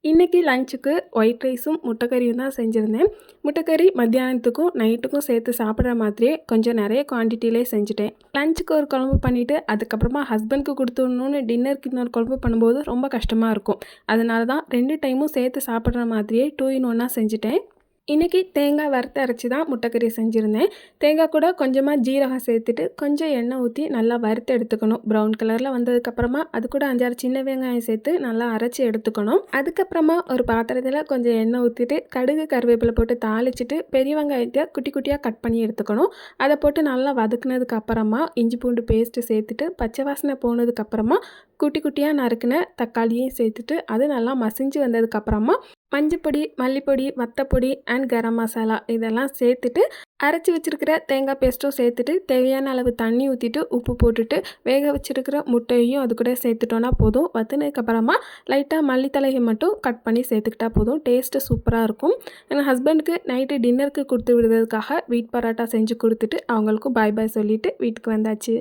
இன்றைக்கி லஞ்சுக்கு ஒயிட் ரைஸும் முட்டைக்கறியும் தான் செஞ்சுருந்தேன். முட்டைக்கறி மத்தியானத்துக்கும் நைட்டுக்கும் சேர்த்து சாப்பிட்ற மாதிரியே கொஞ்சம் நிறைய குவான்டிட்டியிலே செஞ்சுட்டேன். லஞ்சுக்கு ஒரு குழம்பு பண்ணிவிட்டு அதுக்கப்புறமா ஹஸ்பண்ட்க்கு கொடுத்து விடணுன்னு டின்னருக்கு இன்னொரு குழம்பு பண்ணும்போது ரொம்ப கஷ்டமாக இருக்கும். அதனால தான் 2 டைமும் சேர்த்து சாப்பிட்ற மாதிரியே 2 in 1 செஞ்சுட்டேன். இன்றைக்கி தேங்காய் வறுத்து அரைச்சி தான் முட்டைக்கறி செஞ்சுருந்தேன். தேங்காய் கூட கொஞ்சமாக ஜீரகம் சேர்த்துட்டு கொஞ்சம் எண்ணெய் ஊற்றி நல்லா வறுத்து எடுத்துக்கணும். ப்ரௌன் கலரில் வந்ததுக்கப்புறமா அது கூட 5-6 சின்ன வெங்காயம் சேர்த்து நல்லா அரைச்சி எடுத்துக்கணும். அதுக்கப்புறமா ஒரு பாத்திரத்தில் கொஞ்சம் எண்ணெய் ஊற்றிட்டு கடுகு கருவேப்பிலை போட்டு தாளிச்சிட்டு பெரிய வெங்காயத்தை குட்டி குட்டியாக கட் பண்ணி எடுத்துக்கணும். அதை போட்டு நல்லா வதக்குனதுக்கு அப்புறமா இஞ்சி பூண்டு பேஸ்ட்டு சேர்த்துட்டு பச்சை வாசனை போனதுக்கப்புறமா குட்டி குட்டியாக நறுக்கின தக்காளியும் சேர்த்துட்டு அது நல்லா மசிஞ்சு வந்ததுக்கப்புறமா மஞ்சப்பொடி, மல்லிப்பொடி, வத்தப்பொடி அண்ட் கரம் மசாலா இதெல்லாம் சேர்த்துட்டு அரைச்சி வச்சுருக்கிற தேங்காய் பேஸ்ட்டும் சேர்த்துட்டு தேவையான அளவு தண்ணி ஊற்றிட்டு உப்பு போட்டுட்டு வேக வச்சுருக்கிற முட்டையையும் அது கூட சேர்த்துட்டோன்னா போதும். வற்றினதுக்கப்புறமா லைட்டாக மல்லித்தலையை மட்டும் கட் பண்ணி சேர்த்துக்கிட்டா போதும். டேஸ்ட்டு சூப்பராக இருக்கும். என் ஹஸ்பண்டுக்கு நைட்டு டின்னருக்கு கொடுத்து விடுறதுக்காக வீட் பரோட்டா செஞ்சு கொடுத்துட்டு அவங்களுக்கும் பாய் பாய் சொல்லிவிட்டு வீட்டுக்கு வந்தாச்சு.